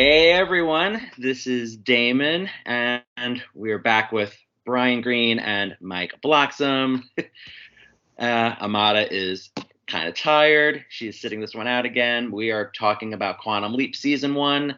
Hey everyone, this is Damon, and we're back with Brian Greene and Mike Bloxam. Amada is kind of tired. She's sitting this one out again. We are talking about Quantum Leap Season 1,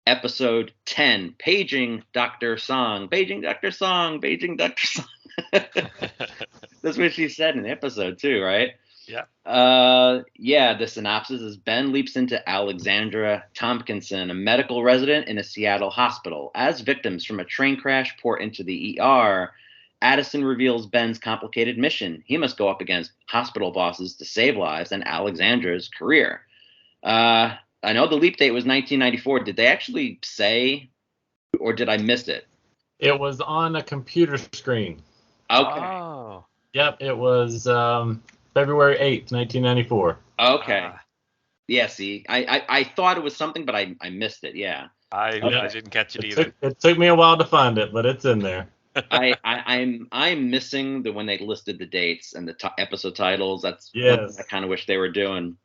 Episode 10, Paging Dr. Song. Paging Dr. Song, Paging Dr. Song. That's what she said in the episode too, right? Yeah. The synopsis is Ben leaps into Alexandra Tomkinson, a medical resident in a Seattle hospital. As victims from a train crash pour into the ER, Addison reveals Ben's complicated mission. He must go up against hospital bosses to save lives and Alexandra's career. I know the leap date was 1994. Did they actually say, or did I miss it? It was on a computer screen. Okay. Oh. Yep, it was February 8th, 1994. Okay. Yeah, see, I thought it was something, but I missed it, yeah. I didn't catch it either. It took me a while to find it, but it's in there. I'm missing when they listed the dates and the episode titles. That's what I kind of wish they were doing.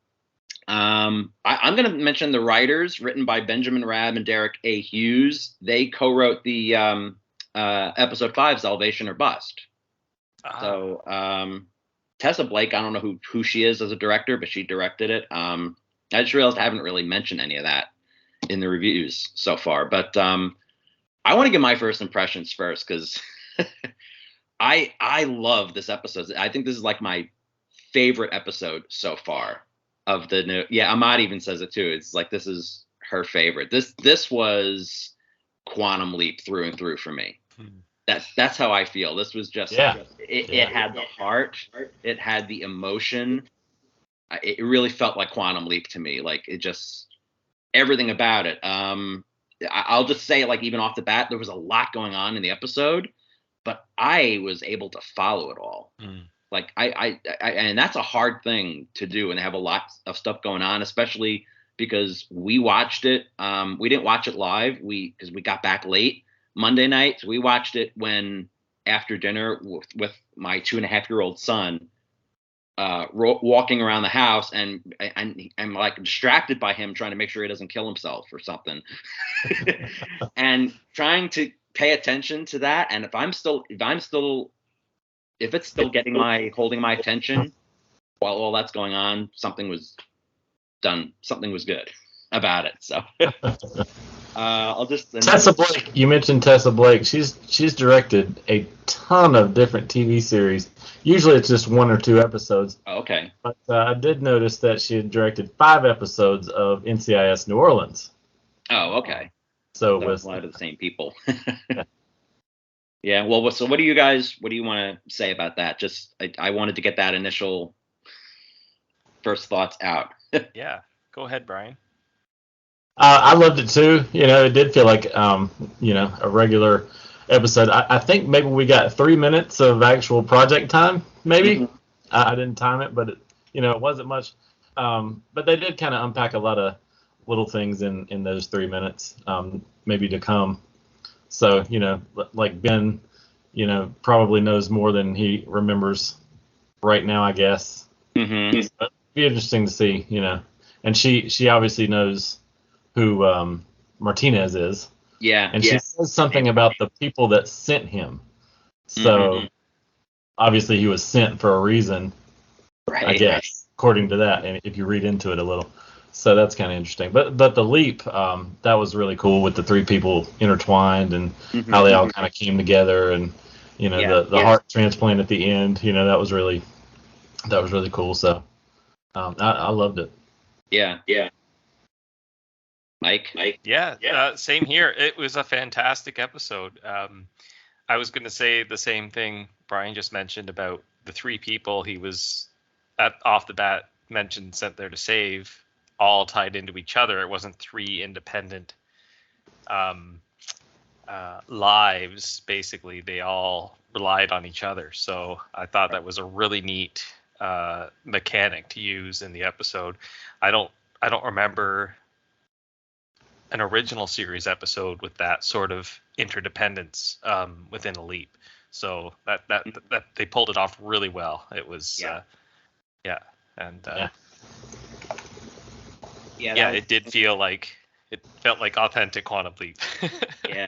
I'm going to mention the writers, written by Benjamin Rabb and Derek A. Hughes. They co-wrote the episode 5, Salvation or Bust. So Tessa Blake, I don't know who she is as a director, but she directed it. I just realized I haven't really mentioned any of that in the reviews so far. But I want to give my first impressions first, because I love this episode. I think this is like my favorite episode so far of the new. Yeah, Ahmad even says it too. It's like this is her favorite. This was Quantum Leap through and through for me. That's how I feel. This was just it had the heart, it had the emotion. It really felt like Quantum Leap to me. Like it just everything about it. I'll just say, like, even off the bat, there was a lot going on in the episode, but I was able to follow it all. Like I and that's a hard thing to do, and they have a lot of stuff going on, especially because we watched it. We didn't watch it live. Because we got back late Monday night. So we watched it after dinner with my 2.5-year-old son, walking around the house, and I'm like distracted by him trying to make sure he doesn't kill himself or something, and trying to pay attention to that. And if it's still holding my attention while all that's going on, something was done. Something was good about it. So Tessa Blake. You mentioned Tessa Blake. She's directed a ton of different TV series. Usually it's just 1 or 2 episodes. Oh, okay. But I did notice that she had directed 5 episodes of NCIS New Orleans. Oh, okay. So it was a lot of the same people. Yeah. Well, so what do you want to say about that? Just I wanted to get that initial first thoughts out. Yeah. Go ahead, Brian. I loved it too. It did feel like a regular episode. I think maybe we got 3 minutes of actual project time. Maybe I didn't time it, but it wasn't much. But they did kind of unpack a lot of little things in those 3 minutes, maybe to come. So like Ben, probably knows more than he remembers right now, I guess. Mm-hmm. So it'd be interesting to see, and she obviously knows who Martinez is. Yeah. And she says something about the people that sent him. So obviously he was sent for a reason, right, I guess, according to that, and if you read into it a little. So that's kind of interesting. But the leap, that was really cool with the 3 people intertwined and how they all kind of came together, and the heart transplant at the end. That was really cool. So I loved it. Yeah. Mike? Yeah. Same here. It was a fantastic episode. I was going to say the same thing Brian just mentioned about the 3 people he was off the bat mentioned sent there to save, all tied into each other. It wasn't 3 independent lives. Basically, they all relied on each other. So I thought that was a really neat mechanic to use in the episode. I don't remember an original series episode with that sort of interdependence within a leap. So that they pulled it off really well. It was it did feel like It felt like authentic Quantum Leap. Yeah.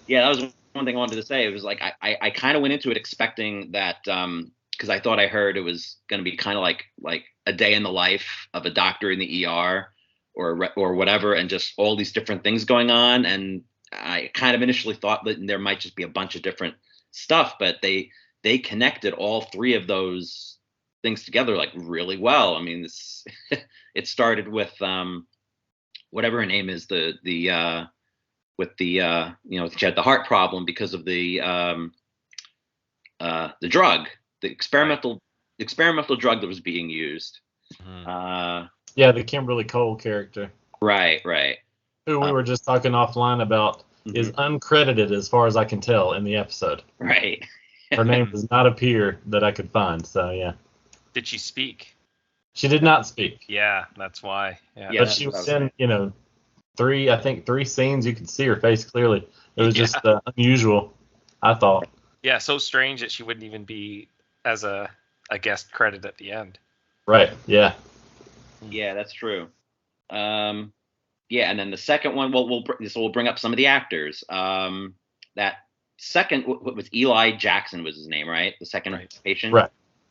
That was one thing I wanted to say. It was like I kind of went into it expecting that because I thought I heard it was going to be kind of like a day in the life of a doctor in the ER or whatever, and just all these different things going on. And I kind of initially thought that there might just be a bunch of different stuff, but they connected all three of those things together like really well. I mean, it started with whatever her name is, with the she had the heart problem because of the drug, the experimental drug that was being used. Mm-hmm. The Kimberly Cole character. Right. Who we were just talking offline about is uncredited as far as I can tell in the episode. Right. Her name does not appear that I could find. So yeah. Did she speak? She did not speak. Yeah, that's why. Yeah, but she was in, three scenes. You could see her face clearly. It was just unusual, I thought. Yeah, so strange that she wouldn't even be as a guest credit at the end. Right. Yeah. Yeah, that's true. And then the second one, we'll bring up some of the actors. That second was Eli Jackson was his name, right? The second patient. Right.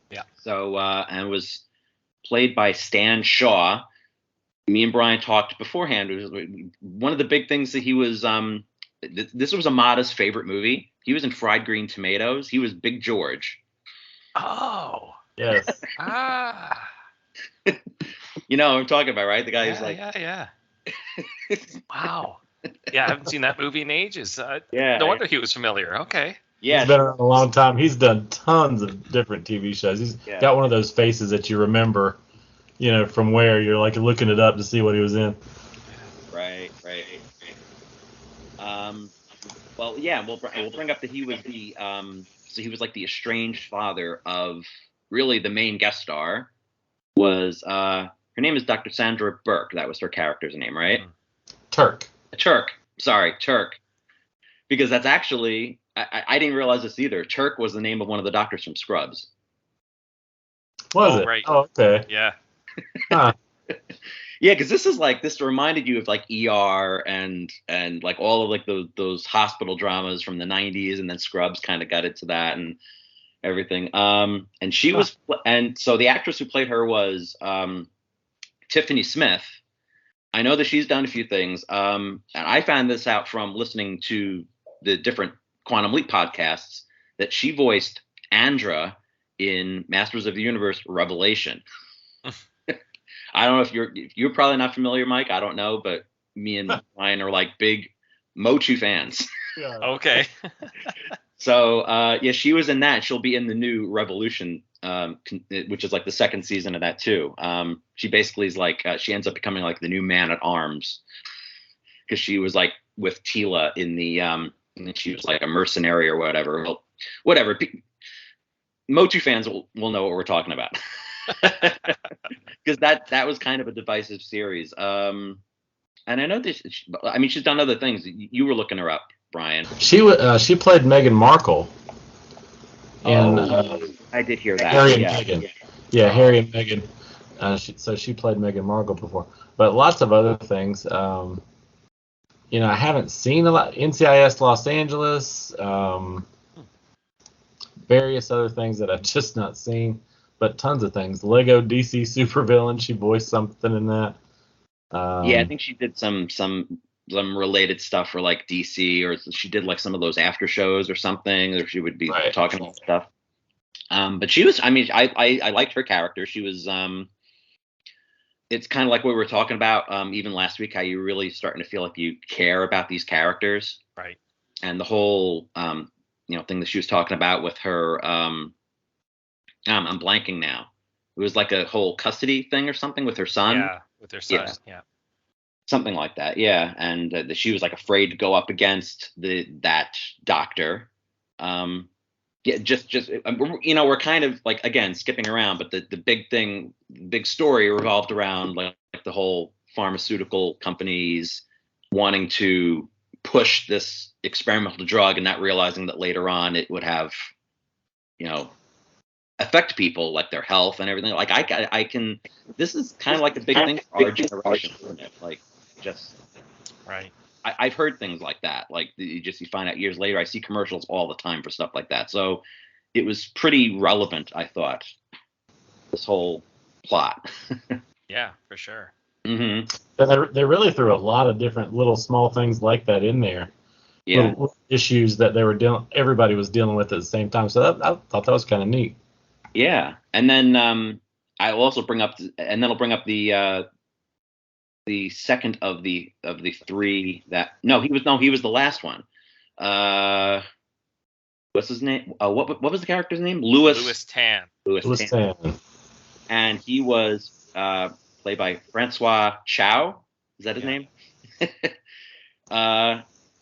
Yeah. So and it was played by Stan Shaw. Me and Brian talked beforehand. It was one of the big things that he was. This was Amada's favorite movie. He was in Fried Green Tomatoes. He was Big George. Oh. Yes. You know what I'm talking about, right? The guy who's like. Yeah. Wow. Yeah, I haven't seen that movie in ages. Yeah. No wonder he was familiar. Okay. Yeah. He's been around a long time. He's done tons of different TV shows. He's got one of those faces that you remember, from where you're like looking it up to see what he was in. Right. Well, yeah, we'll bring up that he was he was like the estranged father of really the main guest star. Was her name is Dr. Sandra Burke. That was her character's name, right? Turk. Sorry, Turk. Because that's actually I didn't realize this either. Turk was the name of one of the doctors from Scrubs. Was it? Right. Oh, okay. Yeah. Huh. Yeah, because this reminded you of like ER and like all of like those hospital dramas from the 90s, and then Scrubs kind of got into that and everything. And she was, and so the actress who played her was Tiffany Smith. I know that she's done a few things, and I found this out from listening to the different Quantum Leap podcasts that she voiced Andra in Masters of the Universe Revelation. I don't know if you're probably not familiar, Mike. I don't know, but me and Ryan are like big Motu fans. Yeah. Okay. So she was in that. She'll be in the new Revolution, which is like the second season of that too. She basically is like she ends up becoming like the new Man at Arms because she was like with Tila in the and she was like a mercenary or whatever. Well, whatever. Motu fans will know what we're talking about. Because that was kind of a divisive series. And I know this. She's done other things. You were looking her up, Brian. She played Meghan Markle. I did hear that. Harry and Meghan. Yeah, Harry and Meghan. So she played Meghan Markle before, but lots of other things. I haven't seen a lot. NCIS Los Angeles. Various other things that I've just not seen. But tons of things. Lego DC Supervillain. She voiced something in that. I think she did some related stuff for like DC, or she did like some of those after shows or something, or she would be talking about stuff. But she was. I liked her character. She was. It's kind of like what we were talking about even last week. How you're really starting to feel like you care about these characters, right? And the whole thing that she was talking about with her. I'm blanking now. It was like a whole custody thing or something with her son. Yeah, with her son. Yeah. Something like that. Yeah, and she was like afraid to go up against that doctor. We're kind of like again skipping around, but the big story revolved around like the whole pharmaceutical companies wanting to push this experimental drug and not realizing that later on it would have, affect people like their health and everything. Like I can. This is kind of like a big thing for our generation, isn't it? Like just right. I've heard things like that. Like you find out years later. I see commercials all the time for stuff like that. So it was pretty relevant, I thought. This whole plot. Yeah, for sure. Mm-hmm. They really threw a lot of different little small things like that in there. Yeah. Little issues that everybody was dealing with at the same time. So I thought that was kind of neat. Yeah, and then I'll also bring up, I'll bring up the second of the three that he was the last one. What's his name? What was the character's name? Louis Tan. Louis Tan. And he was played by Francois Chow. Is that his name?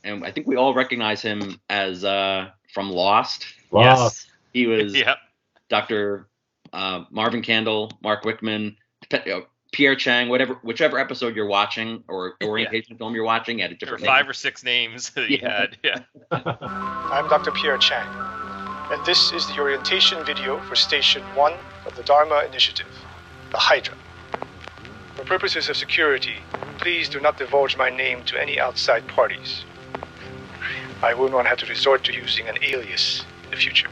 And I think we all recognize him as from Lost. Yes. He was Yep. Dr. Marvin Candle, Mark Wickman, Pierre Chang, whichever episode you're watching or orientation film you're watching, had a different name. 5 or 6 names that he had. Yeah. I'm Dr. Pierre Chang, and this is the orientation video for Station 1 of the Dharma Initiative, the Hydra. For purposes of security, please do not divulge my name to any outside parties. I will not have to resort to using an alias in the future.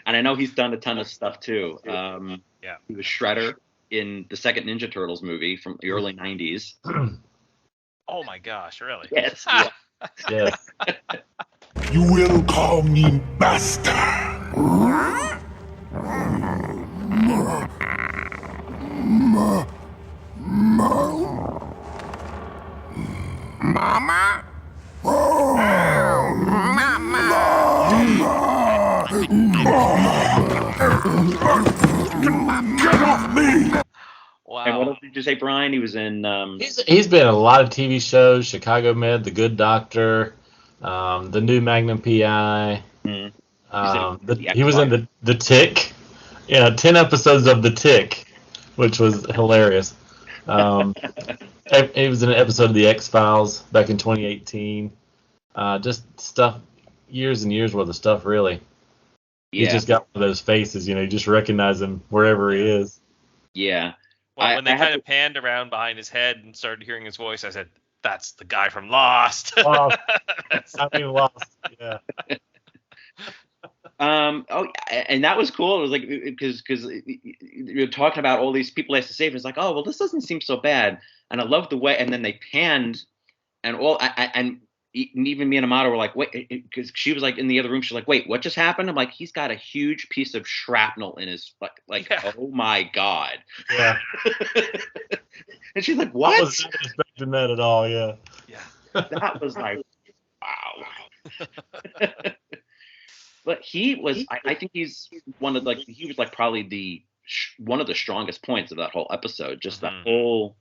And I know he's done a ton of stuff too. He was Shredder in the second Ninja Turtles movie from the early 90s. Oh my gosh, really? Yes. Yeah. You will call me master. Mama? Get off me! Wow. And what else did you say, Brian? He was in. He's been in a lot of TV shows: Chicago Med, The Good Doctor, the new Magnum PI. He was in the Tick. Yeah, 10 episodes of The Tick, which was hilarious. He was in an episode of The X-Files back in 2018. Just stuff, years and years worth of stuff, really. He's just got one of those faces, you just recognize him wherever he is. Yeah. Well, when they kind of panned around behind his head and started hearing his voice, I said, "That's the guy from Lost." Lost. Yeah. And that was cool. It was like because you're talking about all these people they have to save. And it's like, oh well, this doesn't seem so bad. And I love the way. And then they panned, and even me and Amada were like, wait, because she was like in the other room. She's like, wait, what just happened? I'm like, he's got a huge piece of shrapnel in his Oh my god. Yeah. And she's like, what? I wasn't expecting that at all. Yeah. Yeah. That was like, wow. But he was, I think he's one of he was probably one of the strongest points of that whole episode. Just that whole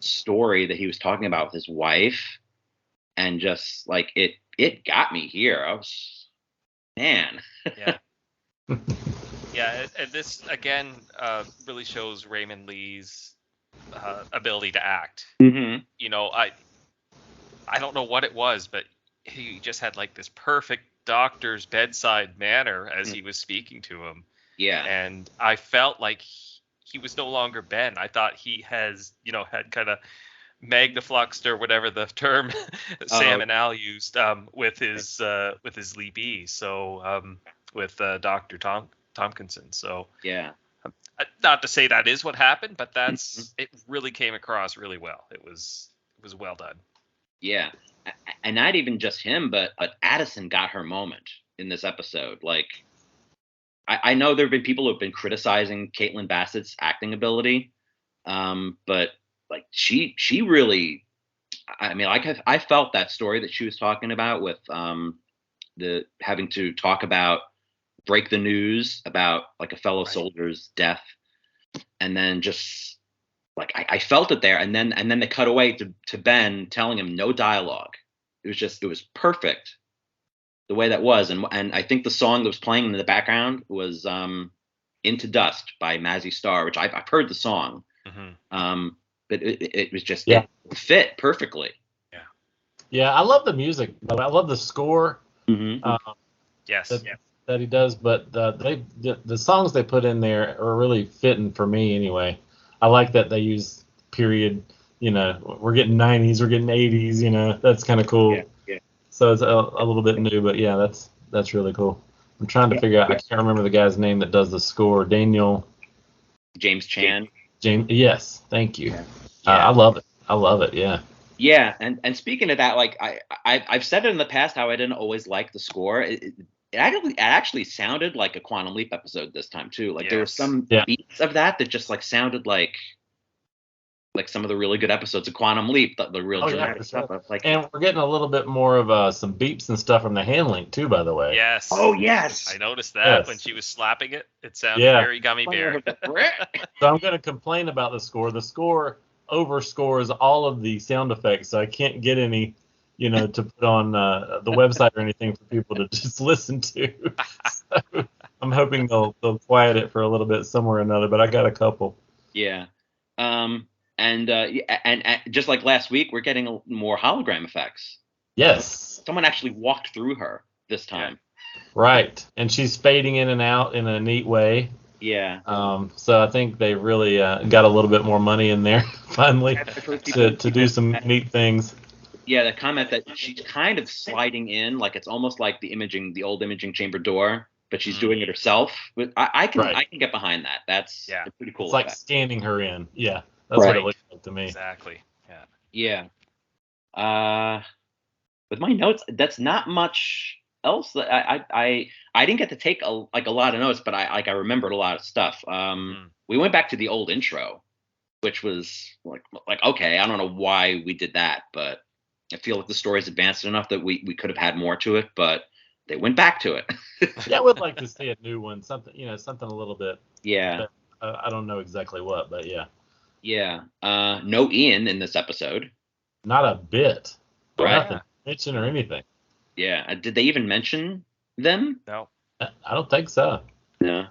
story that he was talking about with his wife, and just it got me here. I was, man. Yeah. Yeah, and this again really shows Raymond Lee's ability to act. Mm-hmm. I don't know what it was, but he just had this perfect doctor's bedside manner as he was speaking to him. Yeah. And I felt like he was no longer Ben. I thought he had kind of magnifluxed, or whatever the term Sam and Al used, with his Lee B. So with Dr. Tomkinson. So yeah. Not to say that is what happened, but it really came across really well. It was well done. Yeah. And not even just him, but Addison got her moment in this episode. I know there have been people who have been criticizing Caitlin Bassett's acting ability, but she really, I felt that story that she was talking about with the having to talk about, break the news about a fellow soldier's death, and then just I felt it there, and then they cut away to Ben telling him no dialogue. It was perfect the way that was, and I think the song that was playing in the background was "Into Dust" by Mazzy Star, which I've heard the song, but it was just it fit perfectly. Yeah, I love the music. I love the score. Yes. That he does, but the songs they put in there are really fitting for me anyway. I like that they use period, we're getting 90s, we're getting 80s, that's kind of cool. Yeah. So it's a little bit new, but yeah, that's really cool. I'm trying to figure out, I can't remember the guy's name that does the score. James Chan. Yes, thank you. Yeah. I love it. Yeah. Yeah, and speaking of that, like I've said it in the past how I didn't always like the score. It actually sounded like a Quantum Leap episode this time too. Like there were some beats of that just like sounded like some of the really good episodes of Quantum Leap, the real dramatic stuff. Like, and we're getting a little bit more of some beeps and stuff from the hand link too, by the way. Yes. Oh yes. I noticed that when she was slapping it. It sounded very gummy bear. So I'm going to complain about the score. The score overscores all of the sound effects, so I can't get any, to put on the website or anything for people to just listen to. So I'm hoping they'll quiet it for a little bit somewhere or another, but I got a couple. Yeah. And just like last week, we're getting more hologram effects. Yes. Someone actually walked through her this time. Right. And she's fading in and out in a neat way. Yeah. So I think they really got a little bit more money in there finally to do some neat things. Yeah, the comment that she's kind of sliding in, like it's almost like the old imaging chamber door, but she's doing it herself. But I can get behind that. That's a pretty cool. It's like scanning her in. Yeah. That's what it looks like to me. Exactly. Yeah. With my notes, that's not much else. I didn't get to take a lot of notes, but I remembered a lot of stuff. We went back to the old intro, which was like okay, I don't know why we did that, but I feel like the story's advanced enough that we could have had more to it, but they went back to it. Yeah, I would like to see a new one, something a little bit. Yeah. I don't know exactly what, but yeah. Yeah. No Ian in this episode. Not a bit. Right. Nothing mention or anything. Yeah. Did they even mention them? No. I don't think so. No.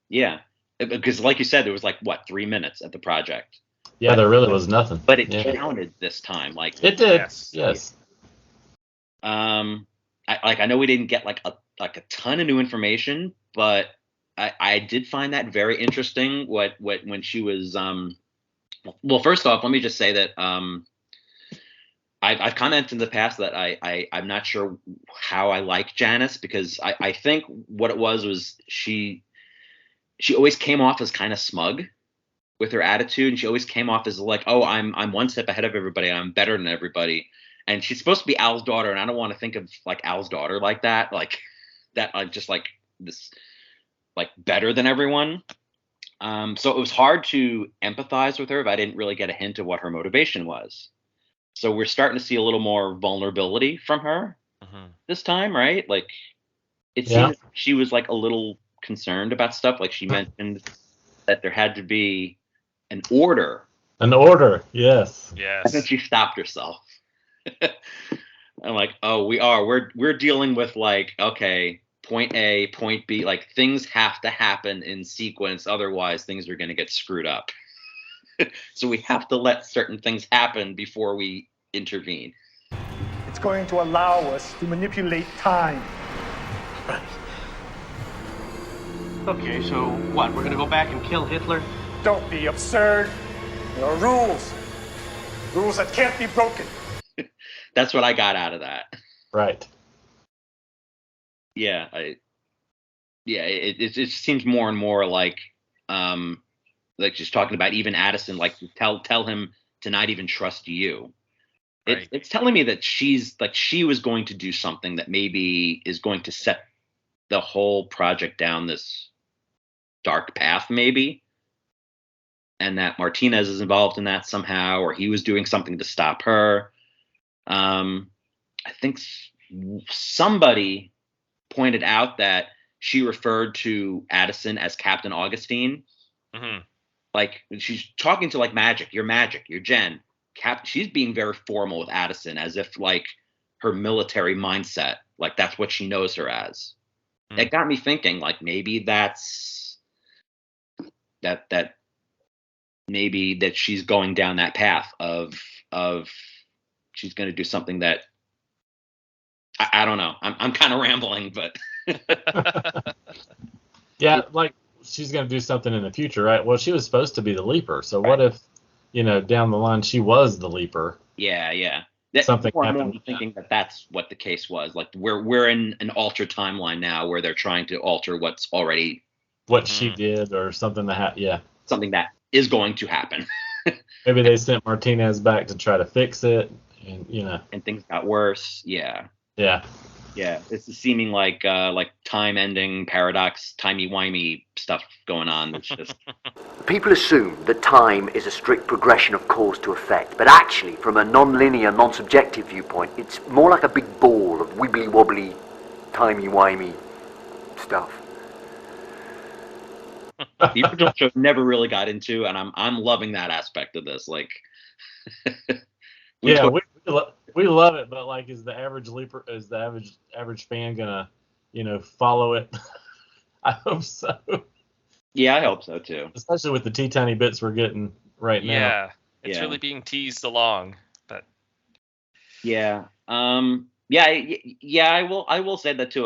Yeah. Because like you said, there was 3 minutes at the project. Yeah, there really was nothing. But it counted this time. It did. Yes. I know we didn't get a ton of new information, but I did find that very interesting. When she was well, first off, let me just say that I've commented in the past that I'm not sure how I like Janice, because I think what it was she always came off as kind of smug with her attitude, and she always came off as like, oh, I'm one step ahead of everybody, I'm better than everybody, and she's supposed to be Al's daughter, and I don't want to think of Al's daughter like that, just like this, better than everyone. So it was hard to empathize with her if I didn't really get a hint of what her motivation was. So we're starting to see a little more vulnerability from her this time, right? It seems she was a little concerned about stuff. She mentioned that there had to be an order. An order, yes. Yes. And then she stopped herself. I'm like, oh, we're dealing with okay, point A, point B, things have to happen in sequence, otherwise things are going to get screwed up. So we have to let certain things happen before we intervene. It's going to allow us to manipulate time. Okay, so what? We're gonna go back and kill Hitler? Don't be absurd. There are rules. Rules that can't be broken. That's what I got out of that. Right. Yeah, it seems more and more like just talking about even Addison, tell him to not even trust you. Right. It's telling me that she was going to do something that maybe is going to set the whole project down this dark path, maybe, and that Martinez is involved in that somehow, or he was doing something to stop her. I think somebody pointed out that she referred to Addison as Captain Augustine. Mm-hmm. She's talking to Magic, you're Jen. She's being very formal with Addison, as if her military mindset, that's what she knows her as. Mm-hmm. It got me thinking, maybe that's that maybe that she's going down that path of she's going to do something that I don't know. I'm kind of rambling, but yeah, she's going to do something in the future, right? Well, she was supposed to be the Leaper, so what if down the line she was the Leaper. Yeah. Something more happened. I'm thinking that that's what the case was. Like we're in an altered timeline now where they're trying to alter what's already what she did or something something that is going to happen. Maybe they sent Martinez back to try to fix it, and and things got worse. Yeah. It's seeming like time-ending paradox, timey-wimey stuff going on. It's just People assume that time is a strict progression of cause to effect, but actually, from a non-linear, non-subjective viewpoint, it's more like a big ball of wibbly-wobbly, timey-wimey stuff. The original show never really got into, and I'm loving that aspect of this. Like, we love it, but like, is the average Leaper, is the average fan gonna, follow it? I hope so. Yeah, I hope so too. Especially with the teeny bits we're getting right now. Yeah, it's really being teased along, but yeah, I will say that too.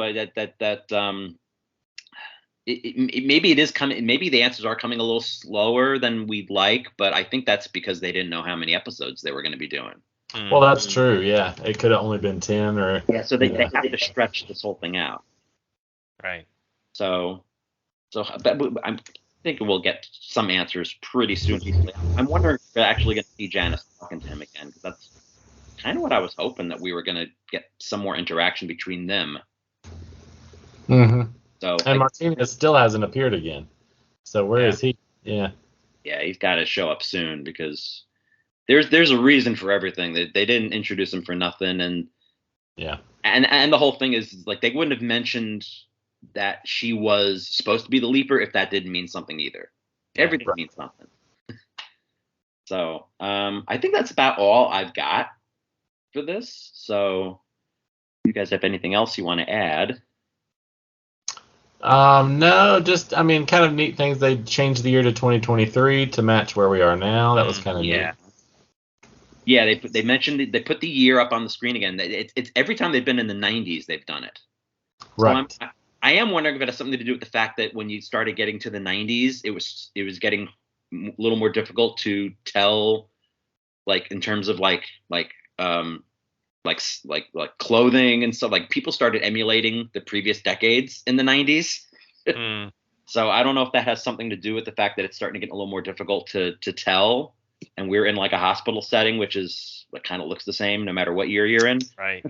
Maybe it is coming. Maybe the answers are coming a little slower than we'd like, but I think that's because they didn't know how many episodes they were going to be doing. Well, that's true. Yeah, it could have only been 10 or. Yeah, so they have to stretch this whole thing out. Right. So I'm thinking we'll get some answers pretty soon. I'm wondering if we're actually going to see Janice talking to him again, because that's kind of what I was hoping, that we were going to get some more interaction between them. Mm-hmm. So, and Martinez still hasn't appeared again. So where is he? Yeah. Yeah, he's got to show up soon, because there's a reason for everything. They didn't introduce him for nothing, and the whole thing is like they wouldn't have mentioned that she was supposed to be the Leaper if that didn't mean something either. Everything means something. So I think that's about all I've got for this. So you guys have anything else you want to add? No, just, kind of neat things. They changed the year to 2023 to match where we are now. That was kind of neat. Yeah, they mentioned they put the year up on the screen again. It's every time they've been in the 90s, they've done it. Right. So I am wondering if it has something to do with the fact that when you started getting to the 90s, it was getting a little more difficult to tell, like in terms of like clothing and stuff. Like people started emulating the previous decades in the 90s. So I don't know if that has something to do with the fact that it's starting to get a little more difficult to tell. And we're in like a hospital setting, which is like kind of looks the same no matter what year you're in. Right.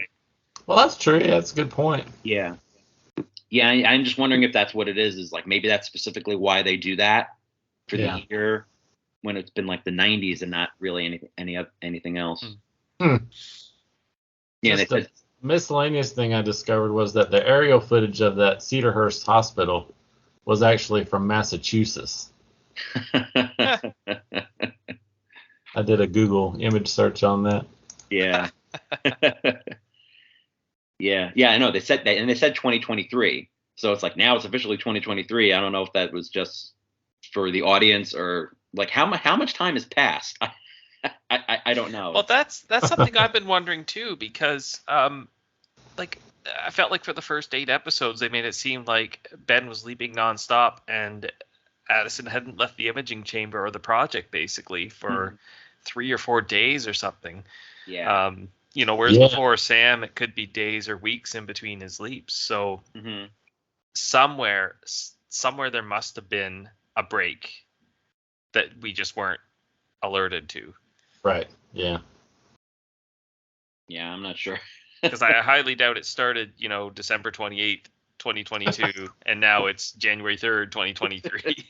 Well, that's true. Yeah, that's a good point. Yeah. Yeah, I'm just wondering if that's what it is like maybe that's specifically why they do that for the year when it's been like the 90s and not really anything else. Yeah, they said, miscellaneous thing I discovered was that the aerial footage of that Cedarhurst hospital was actually from Massachusetts. I did a Google image search on that. Yeah. Yeah, I know. They said that, and they said 2023. So it's like now it's officially 2023. I don't know if that was just for the audience or like how much time has passed. I don't know. Well, that's something I've been wondering too, because like I felt like for the first 8 episodes they made it seem like Ben was leaping nonstop and Addison hadn't left the imaging chamber or the project basically for 3 or 4 days or something. Yeah. Whereas before Sam, it could be days or weeks in between his leaps. So somewhere there must have been a break that we just weren't alerted to. Right. Yeah. Yeah, I'm not sure. Because I highly doubt it started, December 28th, 2022, and now it's January 3rd, 2023.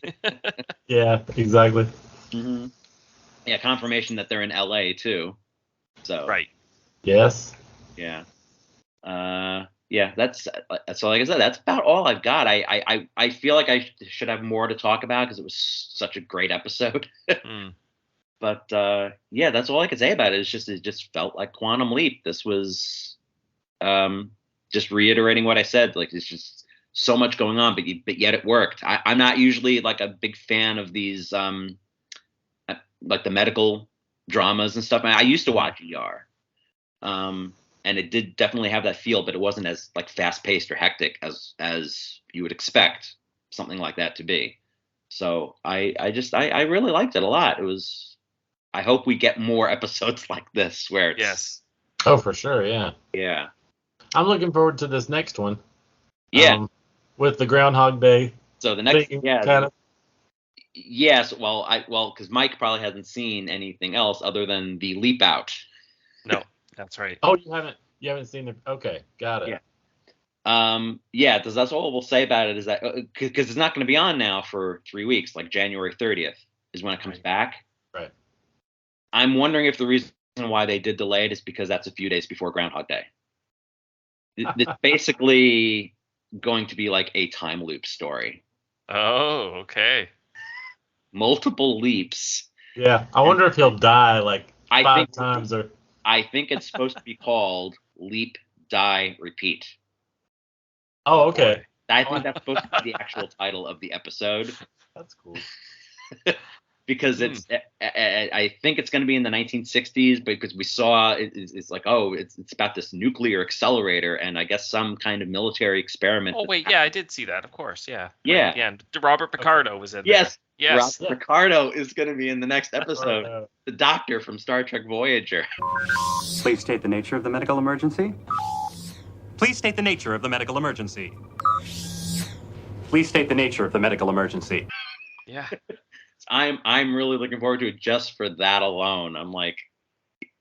Yeah, exactly. Mm-hmm. Yeah, confirmation that they're in LA too. So. Right. Yes. Yeah. That's so. Like I said, that's about all I've got. I feel like I should have more to talk about because it was such a great episode. But that's all I can say about it. It just felt like Quantum Leap. This was just reiterating what I said. Like it's just so much going on, but yet it worked. I'm not usually like a big fan of these like the medical dramas and stuff. I used to watch ER. And it did definitely have that feel, but it wasn't as like fast paced or hectic as you would expect something like that to be. So I really liked it a lot. It was I hope we get more episodes like this where it's Yes. Oh, for sure, yeah. Yeah. I'm looking forward to this next one. Yeah. With the Groundhog Day. So the next, kind of. Yes, because Mike probably hasn't seen anything else other than the Leap Out. No, that's right. Oh, you haven't seen it? Okay, got it. Yeah. That's all we'll say about it is that because it's not going to be on now for 3 weeks, like January 30th is when it comes back. Right. I'm wondering if the reason why they did delay it is because that's a few days before Groundhog Day. It's basically going to be like a time loop story. Oh, okay. Multiple leaps. Yeah, I wonder if he'll die like five times or. I think it's supposed to be called Leap, Die, Repeat. Oh, okay. I think that's supposed to be the actual title of the episode. That's cool. Because it's, I think it's going to be in the 1960s, because we saw it's like, it's about this nuclear accelerator and I guess some kind of military experiment. Oh wait, yeah, I did see that. Of course, yeah. Yeah. Right, yeah. Robert Picardo was in there. Yes. Yes. Robert Picardo is going to be in the next episode. The doctor from Star Trek Voyager. Please state the nature of the medical emergency. Please state the nature of the medical emergency. Please state the nature of the medical emergency. Yeah. I'm really looking forward to it just for that alone. I'm like,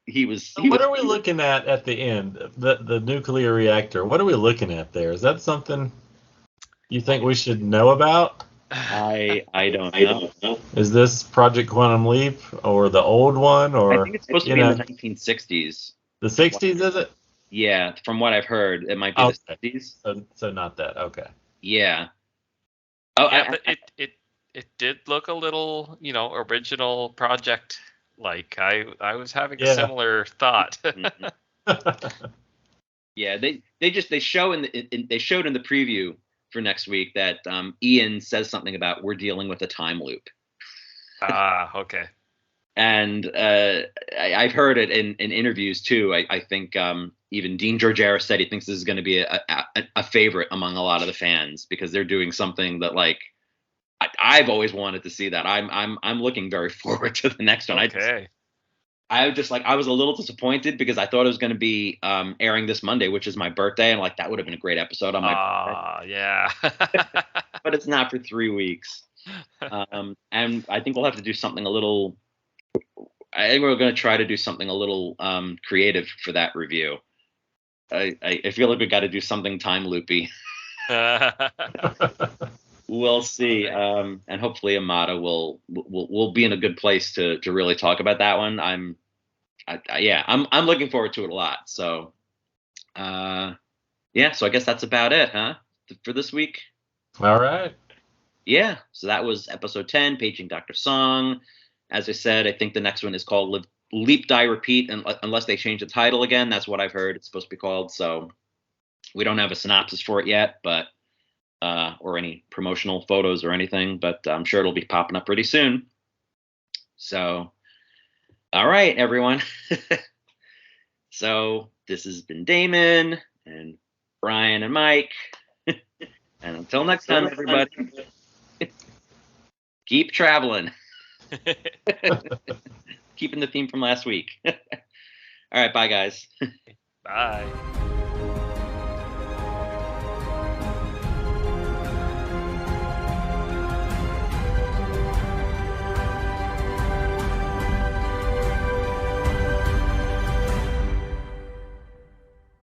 what are we looking at the end? The nuclear reactor. What are we looking at there? Is that something you think we should know about? I don't know. Is this Project Quantum Leap or the old one? Or I think it's supposed to be in the 1960s. The 60s, is it? Yeah, from what I've heard, it might be the 60s. So not that. Okay. Yeah. Oh, yeah, but it did look a little, original project. Like I was having a similar thought. Yeah, they showed in the preview for next week that Ian says something about we're dealing with a time loop. Okay. And I've heard it in interviews too. I think even Dean Georgiaris said he thinks this is going to be a favorite among a lot of the fans because they're doing something that like I've always wanted to see. That I'm looking very forward to the next one. Okay. I was a little disappointed because I thought it was going to be airing this Monday, which is my birthday, and like that would have been a great episode on my birthday. Yeah. But it's not for 3 weeks. And I think we'll have to do something a little. I think we're going to try to do something a little creative for that review. I feel like we got to do something time loopy. We'll see, and hopefully Amada will be in a good place to really talk about that one. I'm looking forward to it a lot. So, so I guess that's about it, huh, for this week. All right. Yeah. So that was episode 10, Paging Dr. Song. As I said, I think the next one is called Leap, Die, Repeat, and unless they change the title again, that's what I've heard it's supposed to be called. So we don't have a synopsis for it yet, but. Or any promotional photos or anything, but I'm sure it'll be popping up pretty soon. So, all right, everyone. So this has been Damon and Brian and Mike. And until next time, everybody, keep traveling. Keeping the theme from last week. All right, bye, guys. Bye.